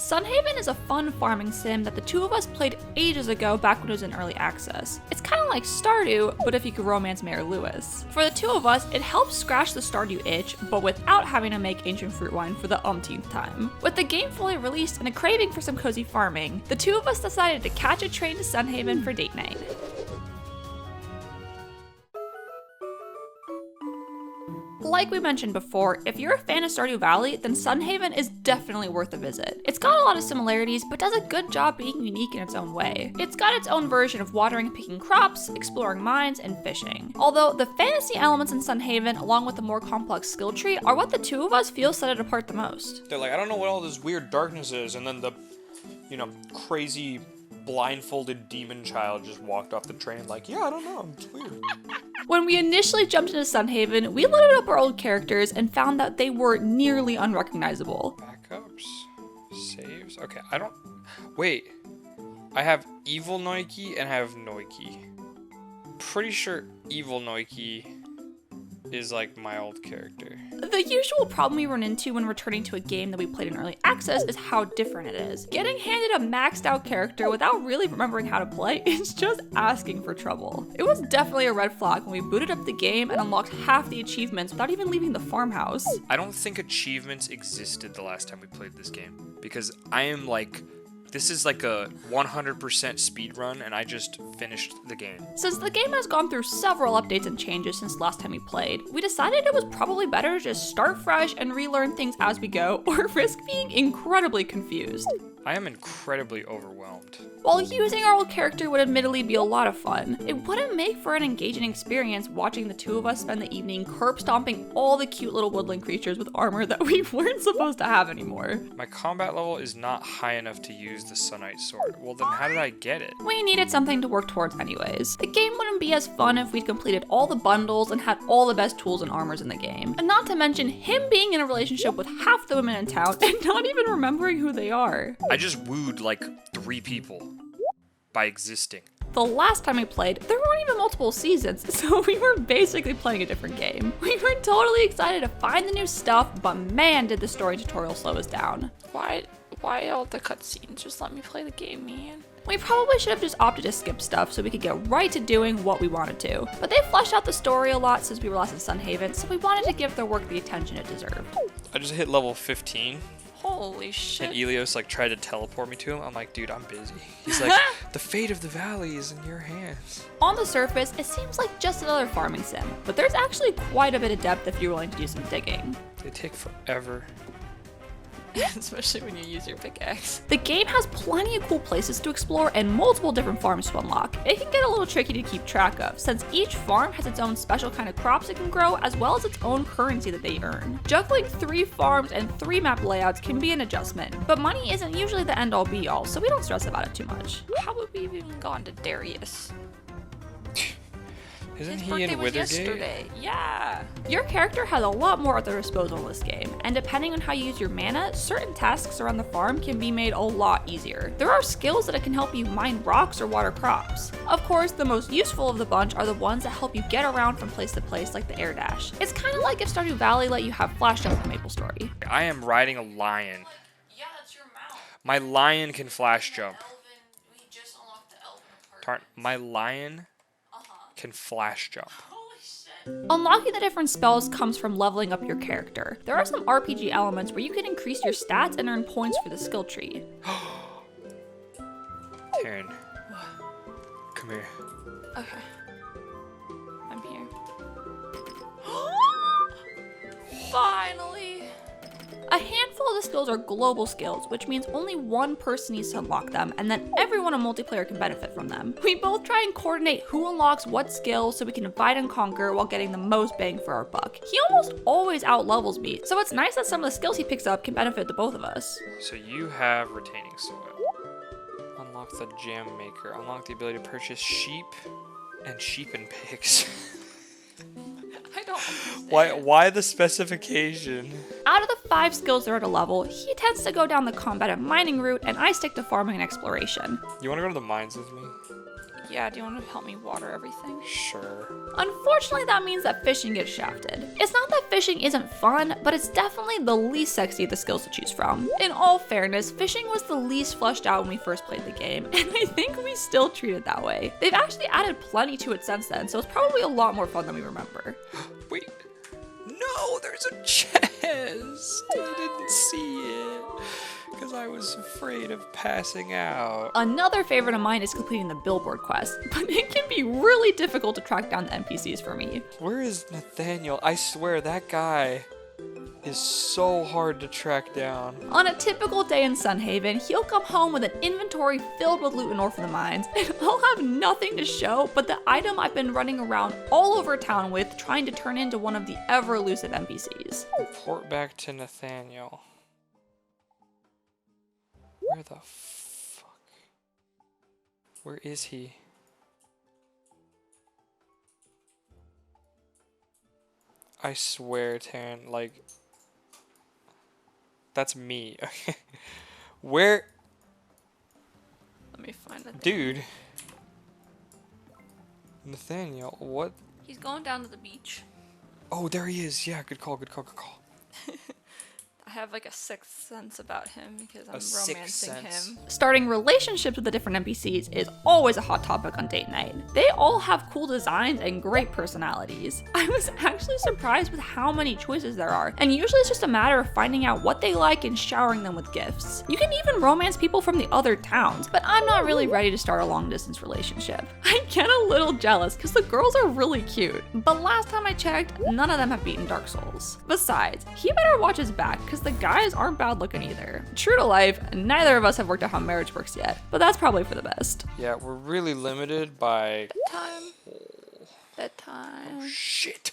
Sunhaven is a fun farming sim that the two of us played ages ago back when it was in early access. It's kind of like Stardew, but if you could romance Mayor Lewis. For the two of us, it helps scratch the Stardew itch, but without having to make ancient fruit wine for the umpteenth time. With the game fully released and a craving for some cozy farming, the two of us decided to catch a train to Sunhaven for date night. Like we mentioned before, if you're a fan of Stardew Valley, then Sunhaven is definitely worth a visit. It's got a lot of similarities, but does a good job being unique in its own way. It's got its own version of watering and picking crops, exploring mines, and fishing. Although the fantasy elements in Sunhaven, along with the more complex skill tree, are what the two of us feel set it apart the most. They're like, I don't know what all this weird darkness is, and then the, crazy blindfolded demon child just walked off the train like, yeah, I don't know, it's weird. When we initially jumped into Sunhaven, we loaded up our old characters and found that they were nearly unrecognizable. Backups? Saves? Okay, wait. I have Evil Noiki and I have Noiki. Pretty sure Evil Noiki is like my old character. The usual problem we run into when returning to a game that we played in early access is how different it is. Getting handed a maxed out character without really remembering how to play is just asking for trouble. It was definitely a red flag when we booted up the game and unlocked half the achievements without even leaving the farmhouse. I don't think achievements existed the last time we played this game, because this is like a 100% speed run, and I just finished the game. Since the game has gone through several updates and changes since last time we played, we decided it was probably better to just start fresh and relearn things as we go, or risk being incredibly confused. I am incredibly overwhelmed. While using our old character would admittedly be a lot of fun, it wouldn't make for an engaging experience watching the two of us spend the evening curb stomping all the cute little woodland creatures with armor that we weren't supposed to have anymore. My combat level is not high enough to use the Sunite Sword. Well, then how did I get it? We needed something to work towards anyways. The game wouldn't be as fun if we'd completed all the bundles and had all the best tools and armors in the game. And not to mention him being in a relationship with half the women in town and not even remembering who they are. I just wooed like 3 people by existing. The last time we played, there weren't even multiple seasons, so we were basically playing a different game. We were totally excited to find the new stuff, but man, did the story tutorial slow us down. Why all the cutscenes? Just let me play the game, man. We probably should have just opted to skip stuff so we could get right to doing what we wanted to. But they fleshed out the story a lot since we were last in Sunhaven, so we wanted to give their work the attention it deserved. I just hit level 15. Holy shit. And Elios tried to teleport me to him. I'm like, dude, I'm busy. He's like, the fate of the valley is in your hands. On the surface, it seems like just another farming sim, but there's actually quite a bit of depth if you're willing to do some digging. They take forever. Especially when you use your pickaxe. The game has plenty of cool places to explore and multiple different farms to unlock. It can get a little tricky to keep track of, since each farm has its own special kind of crops it can grow, as well as its own currency that they earn. Juggling 3 farms and 3 map layouts can be an adjustment, but money isn't usually the end-all be-all, so we don't stress about it too much. How would we have even gone to Darius? Isn't His he birthday in was Withergate? yesterday. Yeah. Your character has a lot more at their disposal in this game, and depending on how you use your mana, certain tasks around the farm can be made a lot easier. There are skills that can help you mine rocks or water crops. Of course, the most useful of the bunch are the ones that help you get around from place to place, like the air dash. It's kind of like if Stardew Valley let you have flash jump in Maplestory. I am riding a lion. Yeah, that's your mount. My lion can flash jump. We just unlocked the elven part. My lion can flash jump. Unlocking the different spells comes from leveling up your character. There are some RPG elements where you can increase your stats and earn points for the skill tree. Taryn, come here. Okay. I'm here. Finally! A handful of the skills are global skills, which means only one person needs to unlock them, and then everyone in multiplayer can benefit from them. We both try and coordinate who unlocks what skills so we can divide and conquer while getting the most bang for our buck. He almost always outlevels me, so it's nice that some of the skills he picks up can benefit the both of us. So you have retaining soil. Unlock the jam maker. Unlock the ability to purchase sheep and pigs. I don't understand. Why the specification? Out of the 5 skills that are at a level, he tends to go down the combat and mining route, and I stick to farming and exploration. You want to go to the mines with me? Yeah, do you want to help me water everything? Sure. Unfortunately, that means that fishing gets shafted. It's not that fishing isn't fun, but it's definitely the least sexy of the skills to choose from. In all fairness, fishing was the least fleshed out when we first played the game, and I think we still treat it that way. They've actually added plenty to it since then, so it's probably a lot more fun than we remember. Wait. No, there's a chest. I didn't see it because I was afraid of passing out. Another favorite of mine is completing the billboard quest, but it can be really difficult to track down the NPCs for me. Where is Nathaniel? I swear that guy is so hard to track down. On a typical day in Sunhaven, he'll come home with an inventory filled with loot and ore from the mines, and I'll have nothing to show but the item I've been running around all over town with, trying to turn into one of the ever-elusive NPCs. Report back to Nathaniel. Where the fuck? Where is he? I swear, Taryn, like, that's me. Okay. Where? Let me find it. Dude. Nathaniel, what? He's going down to the beach. Oh, there he is. Yeah, good call, good call, good call. I have like a sixth sense about him because I'm sixth romancing sense. him. Starting relationships with the different NPCs is always a hot topic on date night. They all have cool designs and great personalities. I was actually surprised with how many choices there are, and usually it's just a matter of finding out what they like and showering them with gifts. You can even romance people from the other towns, but I'm not really ready to start a long distance relationship. I get a little jealous because the girls are really cute, but last time I checked, none of them have beaten Dark Souls. Besides, he better watch his back because the guys aren't bad looking either. True to life, neither of us have worked out how marriage works yet, but that's probably for the best. Yeah, we're really limited by... Bedtime. Shit!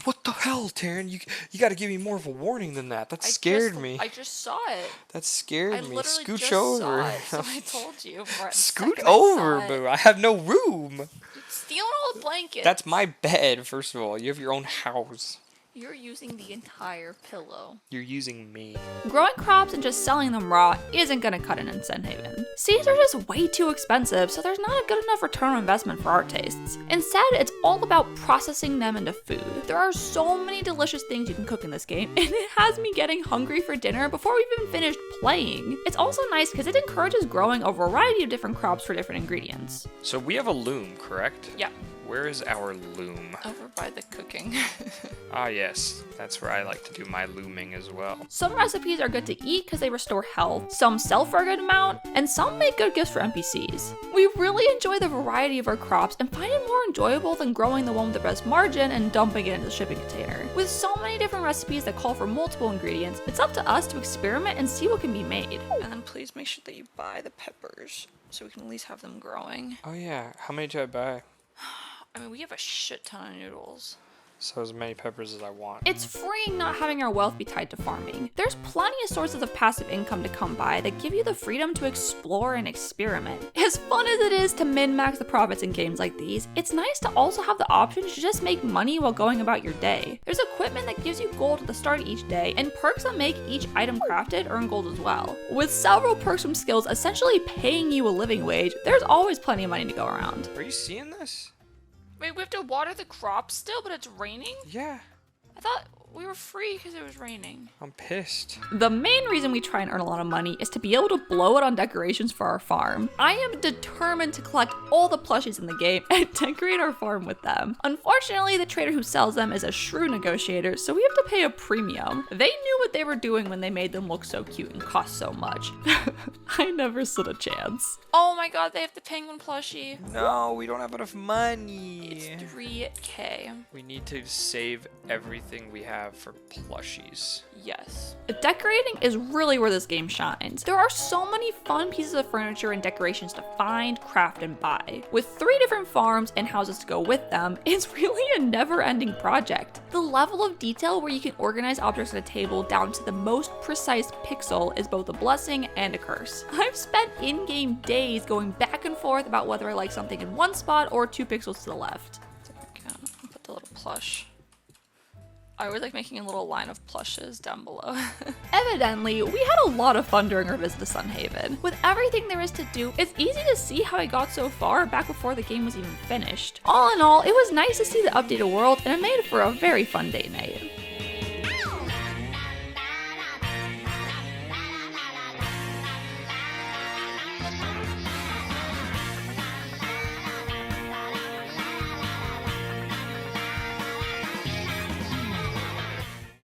What the hell, Taryn? You gotta give me more of a warning than that. That scared me. I just saw it. That scared me. Literally Scooch just over. saw it, so I told you. Scoot over, boo. I have no room. Stealing all the blankets. That's my bed, first of all. You have your own house. You're using the entire pillow. You're using me. Growing crops and just selling them raw isn't gonna cut it in Sunhaven. Seeds are just way too expensive, so there's not a good enough return on investment for our tastes. Instead, it's all about processing them into food. There are so many delicious things you can cook in this game, and it has me getting hungry for dinner before we've even finished playing. It's also nice because it encourages growing a variety of different crops for different ingredients. So we have a loom, correct? Yeah. Where is our loom? Over by the cooking. Ah, yes. That's where I like to do my looming as well. Some recipes are good to eat because they restore health, some sell for a good amount, and some make good gifts for NPCs. We really enjoy the variety of our crops and find it more enjoyable than growing the one with the best margin and dumping it into the shipping container. With so many different recipes that call for multiple ingredients, it's up to us to experiment and see what can be made. And then please make sure that you buy the peppers so we can at least have them growing. Oh, yeah. How many do I buy? I mean, we have a shit ton of noodles. So as many peppers as I want. It's freeing not having our wealth be tied to farming. There's plenty of sources of passive income to come by that give you the freedom to explore and experiment. As fun as it is to min-max the profits in games like these, it's nice to also have the option to just make money while going about your day. There's equipment that gives you gold at the start of each day, and perks that make each item crafted earn gold as well. With several perks from skills essentially paying you a living wage, there's always plenty of money to go around. Are you seeing this? Wait, we have to water the crops still, but it's raining? Yeah. I thought we were free because it was raining. I'm pissed. The main reason we try and earn a lot of money is to be able to blow it on decorations for our farm. I am determined to collect all the plushies in the game and decorate our farm with them. Unfortunately, the trader who sells them is a shrewd negotiator, so we have to pay a premium. They knew what they were doing when they made them look so cute and cost so much. I never stood a chance. Oh my god, they have the penguin plushie. No, we don't have enough money. It's 3K. We need to save everything we have for plushies. Yes. Decorating is really where this game shines. There are so many fun pieces of furniture and decorations to find, craft, and buy. With 3 different farms and houses to go with them, it's really a never-ending project. The level of detail where you can organize objects at a table down to the most precise pixel is both a blessing and a curse. I've spent in-game days going back and forth about whether I like something in one spot or 2 pixels to the left. There we go. I'll put the little plush. I was like making a little line of plushes down below. Evidently, we had a lot of fun during our visit to Sunhaven. With everything there is to do, it's easy to see how I got so far back before the game was even finished. All in all, it was nice to see the updated world and it made for a very fun date night.